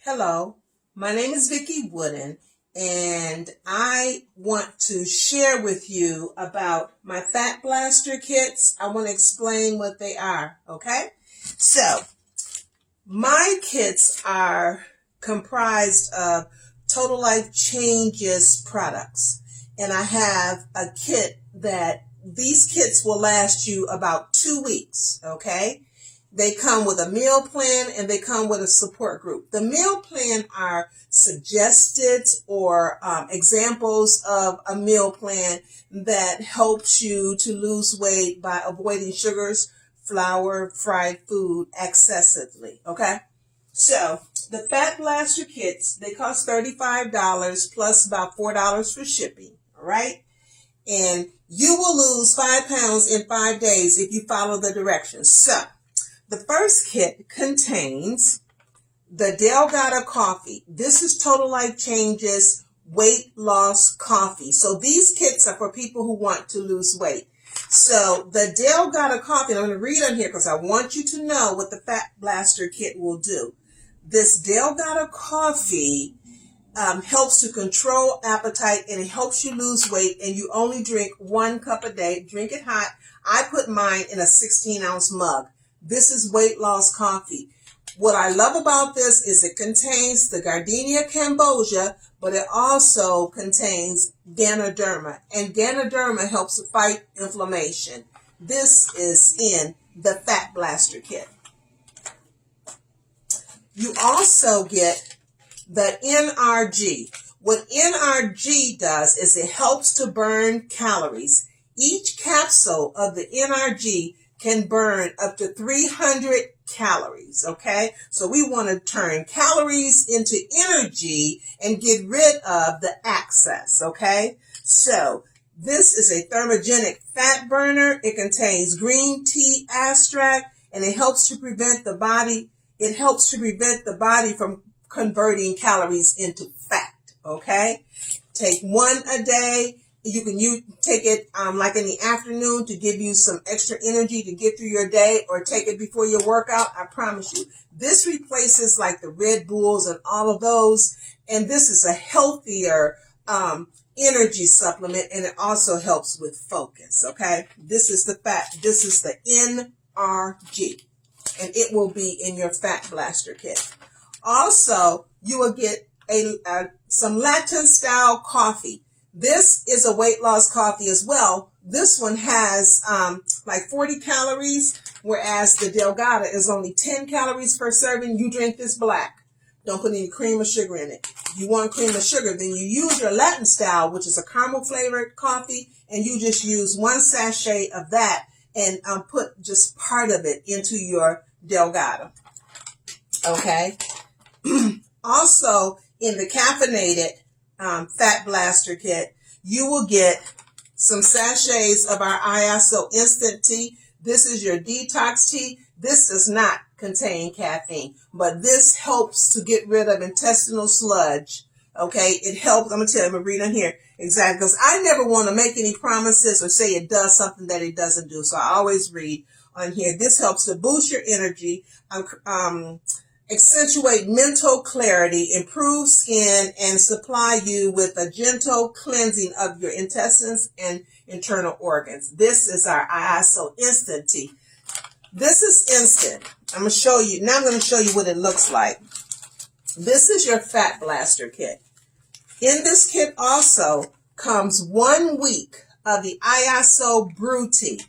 Hello, my name is Vickie Wooden, and I want to share with you about my Fat Blaster kits. I want to explain what they are, okay? So, my kits are comprised of Total Life Changes products, and I have a kit that these kits will last you about 2 weeks, okay? They come with a meal plan and they come with a support group. The meal plan are suggested or examples of a meal plan that helps you to lose weight by avoiding sugars, flour, fried food excessively. Okay. So the Fat Blaster kits, they cost $35 plus about $4 for shipping. All right. And you will lose 5 pounds in 5 days if you follow the directions. So the first kit contains the Delgado coffee. This is Total Life Changes weight loss coffee. So these kits are for people who want to lose weight. So the Delgado coffee, and I'm going to read on here because I want you to know what the Fat Blaster kit will do. This Delgado coffee helps to control appetite and it helps you lose weight, and you only drink 1 cup a day. Drink it hot. I put mine in a 16-ounce mug. This is weight loss coffee. What I love about this is it contains the Gardenia cambogia, but it also contains Ganoderma. And Ganoderma helps to fight inflammation. This is in the Fat Blaster kit. You also get the NRG. What NRG does is it helps to burn calories. Each capsule of the NRG can burn up to 300 calories, okay? So we want to turn calories into energy and get rid of the excess, okay? So this is a thermogenic fat burner. It contains green tea extract, and it helps to prevent the body from converting calories into fat, okay? Take 1 a day. You can take it like in the afternoon to give you some extra energy to get through your day, or take it before your workout. I promise you, this replaces like the Red Bulls and all of those. And this is a healthier energy supplement, and it also helps with focus. Okay, this is the NRG, and it will be in your Fat Blaster kit. Also, you will get some Latin style coffee. This is a weight loss coffee as well. This one has like 40 calories, whereas the Delgado is only 10 calories per serving. You drink this black. Don't put any cream or sugar in it. If you want cream or sugar, then you use your Latin style, which is a caramel flavored coffee, and you just use 1 sachet of that and put just part of it into your Delgado. Okay. Also, in the caffeinated Fat Blaster kit, you will get some sachets of our ISO instant tea. This is your detox tea. This does not contain caffeine, but this helps to get rid of intestinal sludge. Okay, it helps. I'm going to read on here exactly, because I never want to make any promises or say it does something that it doesn't do. So I always read on here. This helps to boost your energy, accentuate mental clarity, improve skin, and supply you with a gentle cleansing of your intestines and internal organs. This is our ISO Instant Tea. This is instant. I'm going to show you. Now I'm going to show you what it looks like. This is your Fat Blaster kit. In this kit also comes 1 week of the ISO Brew Tea.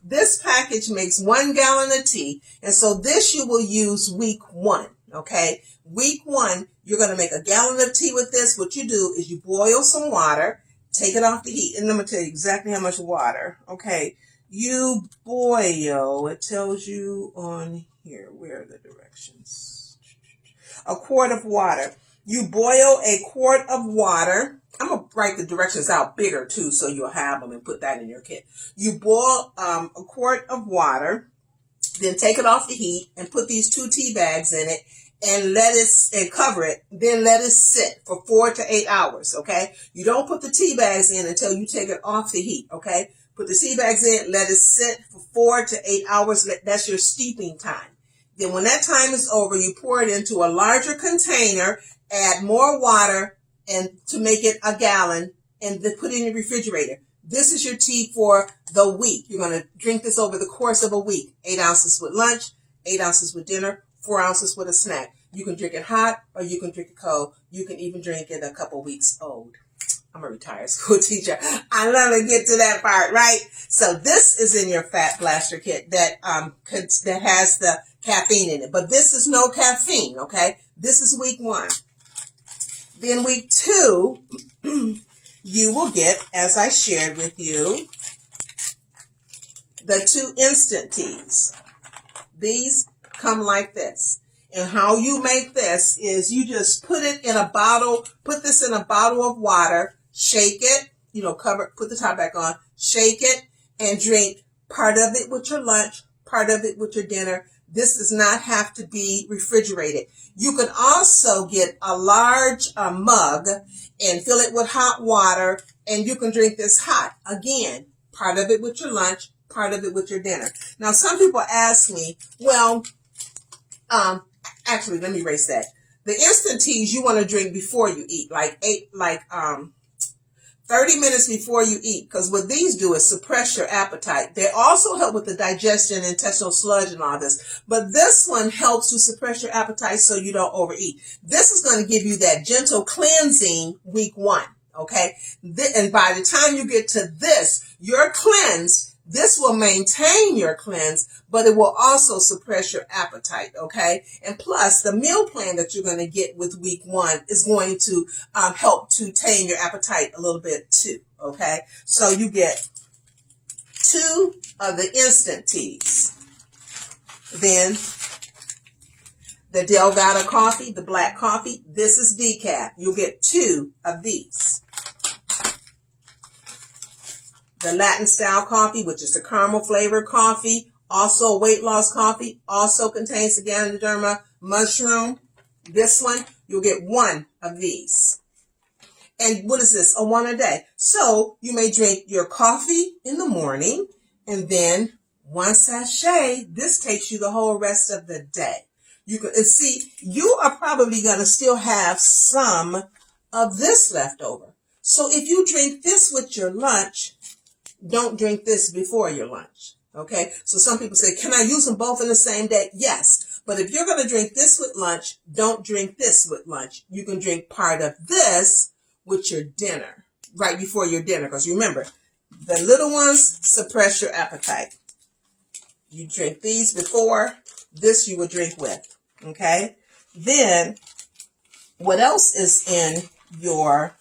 This package makes 1 gallon of tea, and so this you will use week 1, okay? Week 1, you're going to make 1 gallon of tea with this. What you do is you boil some water, take it off the heat, and I'm going to tell you exactly how much water, okay? You boil, it tells you on here, where are the directions? 1 quart of water. You boil 1 quart of water. I'm going to write the directions out bigger too, so you'll have them and put that in your kit. You boil 1 quart of water, then take it off the heat and put these 2 tea bags in it and cover it. Then let it sit for 4 to 8 hours, okay? You don't put the tea bags in until you take it off the heat, okay? Put the tea bags in, let it sit for 4 to 8 hours. That's your steeping time. Then when that time is over, you pour it into a larger container, add more water, and to make it a gallon, and then put it in the refrigerator. This is your tea for the week. You're going to drink this over the course of a week. 8 ounces with lunch, 8 ounces with dinner, 4 ounces with a snack. You can drink it hot or you can drink it cold. You can even drink it a couple weeks old. I'm a retired school teacher. I love to get to that part, right? So this is in your Fat Blaster kit that has the caffeine in it. But this is no caffeine, okay? This is week 1. Then week 2, you will get, as I shared with you, the 2 instant teas. These come like this. And how you make this is you just put it in a bottle, put this in a bottle of water, shake it, cover, put the top back on, shake it, and drink part of it with your lunch, part of it with your dinner. This does not have to be refrigerated. You can also get a large mug and fill it with hot water, and you can drink this hot. Again, part of it with your lunch, part of it with your dinner. Now, some people ask me, well, actually, let me erase that. The instant teas you want to drink before you eat, 30 minutes before you eat, because what these do is suppress your appetite. They also help with the digestion, intestinal sludge, and all this. But this one helps to suppress your appetite so you don't overeat. This is going to give you that gentle cleansing week 1, okay? And by the time you get to this, you're cleansed. This will maintain your cleanse, but it will also suppress your appetite, okay? And plus, the meal plan that you're going to get with week 1 is going to help to tame your appetite a little bit too, okay? So you get 2 of the instant teas. Then the Delgado coffee, the black coffee, this is decaf. You'll get 2 of these. The Latin style coffee, which is the caramel flavored coffee, also a weight loss coffee, also contains the Ganoderma mushroom. This one, you'll get 1 of these. And what is this? A 1 a day. So you may drink your coffee in the morning and then 1 sachet. This takes you the whole rest of the day. You can see, you are probably going to still have some of this left over. So if you drink this with your lunch, don't drink this before your lunch, okay? So some people say, can I use them both in the same day? Yes, but if you're going to drink this with lunch, don't drink this with lunch. You can drink part of this with your dinner, right before your dinner, because remember, the little ones suppress your appetite. You drink these before, this you would drink with, okay? Then, what else is in your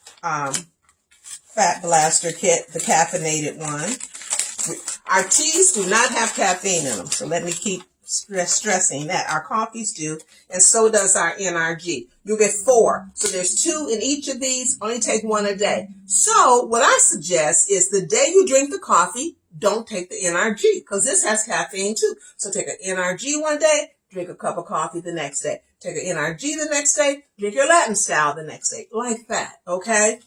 Fat Blaster kit, the caffeinated one? Our teas do not have caffeine in them, so let me keep stressing that. Our coffees do, and so does our NRG. You'll get 4. So there's 2 in each of these. Only take 1 a day. So what I suggest is the day you drink the coffee, don't take the NRG, because this has caffeine too. So take an NRG one day, drink a cup of coffee the next day. Take an NRG the next day, drink your Latin style the next day. Like that, okay?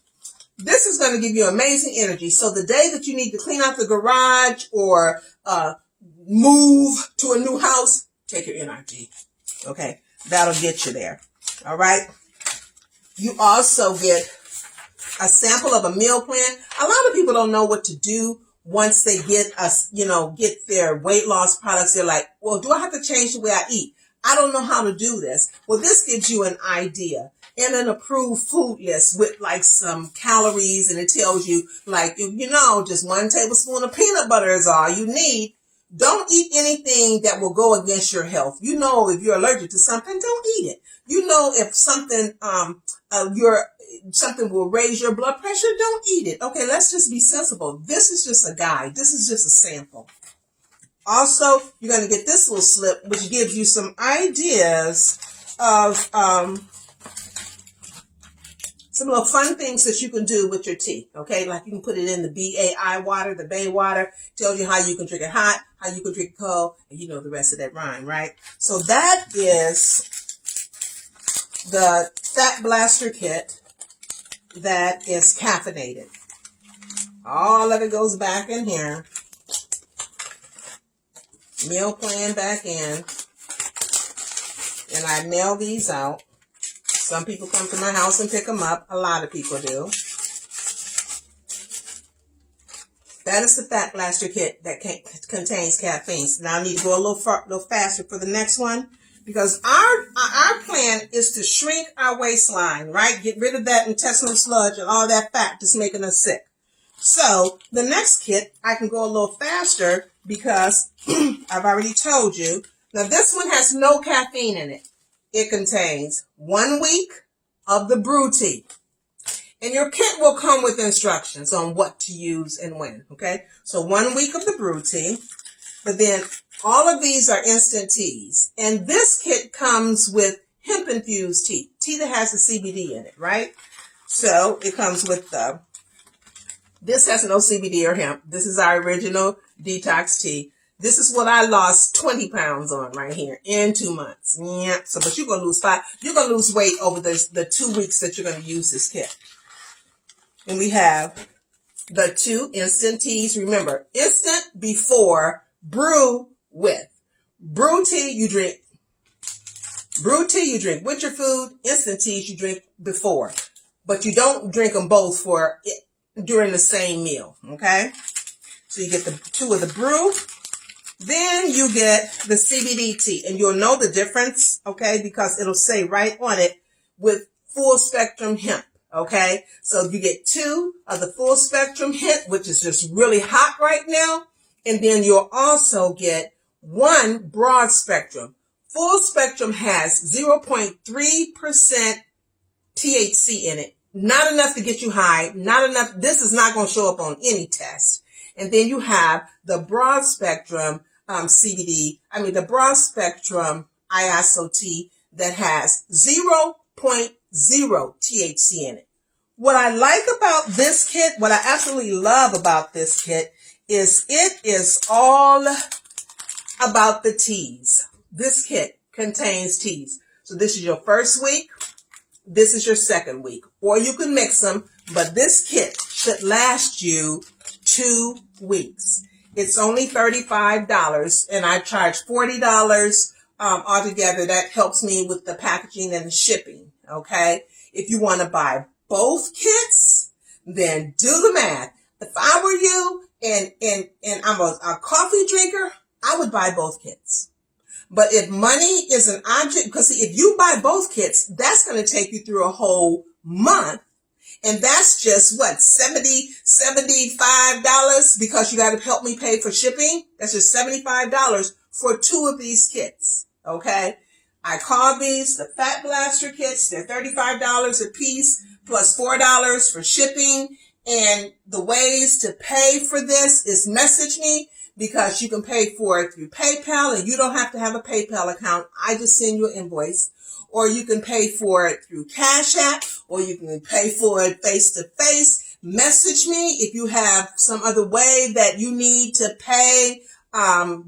This is going to give you amazing energy. So the day that you need to clean out the garage or move to a new house, take your NRG. Okay, that'll get you there. All right. You also get a sample of a meal plan. A lot of people don't know what to do once they get get their weight loss products. They're like, well, do I have to change the way I eat? I don't know how to do this. Well, this gives you an idea and an approved food list with like some calories, and it tells you like, just 1 tablespoon of peanut butter is all you need. Don't eat anything that will go against your health. If you're allergic to something, don't eat it. If something something will raise your blood pressure, don't eat it. Okay, let's just be sensible. This is just a guide. This is just a sample. Also, you're going to get this little slip, which gives you some ideas of some little fun things that you can do with your tea, okay? Like you can put it in the BAI water, the Bay water. Tells you how you can drink it hot, how you can drink it cold, and you know the rest of that rhyme, right? So that is the Fat Blaster kit that is caffeinated. All of it goes back in here. Meal plan back in. and I mail these out. Some people come to my house and pick them up. A lot of people do. That is the Fat Blaster kit that contains caffeine. So now I need to go a little faster for the next one, because our plan is to shrink our waistline, right? Get rid of that intestinal sludge and all that fat that's making us sick. So the next kit, I can go a little faster because I've already told you. Now this one has no caffeine in it. It contains 1 week of the brew tea. And your kit will come with instructions on what to use and when, okay? So 1 week of the brew tea, but then all of these are instant teas. And this kit comes with hemp-infused tea, tea that has the CBD in it, right? So it comes with this has no CBD or hemp. This is our original detox tea. This is what I lost 20 pounds on right here in 2 months. Yeah. So, but you're going to lose you're going to lose weight over the 2 weeks that you're going to use this kit. And we have the 2 instant teas. Remember, instant before, brew with. Brew tea you drink. Brew tea you drink with your food. Instant teas you drink before. But you don't drink them both during the same meal. Okay? So you get the 2 of the brew. Then you get the CBD tea. And you'll know the difference, okay? Because it'll say right on it with full spectrum hemp. Okay, so you get 2 of the full spectrum hemp, which is just really hot right now. And then you'll also get 1 broad spectrum. Full spectrum has 0.3% THC in it. Not enough to get you high. Not enough. This is not going to show up on any test. And then you have the broad spectrum the broad spectrum ISOT that has 0.0 THC in it. What I like about this kit, what I absolutely love about this kit, is it is all about the teas. This kit contains teas. So this is your first week. This is your second week. Or you can mix them, but this kit should last you 2 weeks. It's only $35, and I charge $40 altogether. That helps me with the packaging and the shipping, okay? If you want to buy both kits, then do the math. If I were you and I'm a coffee drinker, I would buy both kits. But if money is an object, because see, if you buy both kits, that's going to take you through a whole month. And that's just what, $75 because you got to help me pay for shipping. That's just $75 for 2 of these kits. Okay. I call these the Fat Blaster kits. They're $35 a piece plus $4 for shipping. And the ways to pay for this is message me, because you can pay for it through PayPal and you don't have to have a PayPal account. I just send you an invoice. Or you can pay for it through Cash App, or you can pay for it face to face. Message me if you have some other way that you need to pay.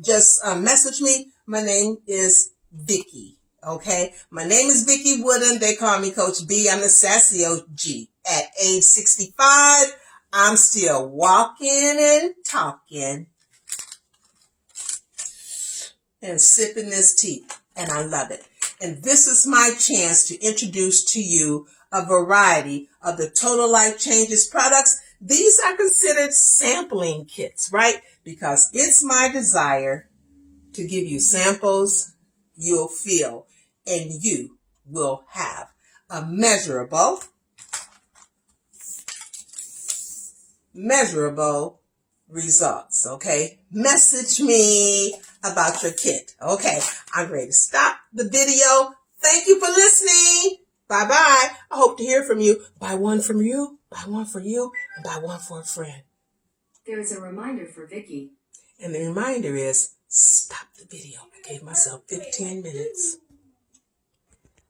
Just message me. My name is Vickie. Okay, my name is Vickie Wooden. They call me Coach B. I'm the SassyOG. At age 65, I'm still walking and talking and sipping this tea, and I love it. And this is my chance to introduce to you a variety of the Total Life Changes products. These are considered sampling kits, right? Because it's my desire to give you samples you'll feel, and you will have a measurable results, okay? Message me about your kit. Okay, I'm ready to stop the video. Thank you for listening. Bye-bye. I hope to hear from you. Buy one from you, buy one for you, and buy one for a friend. There is a reminder for Vickie. And the reminder is, stop the video. I gave myself 15 minutes.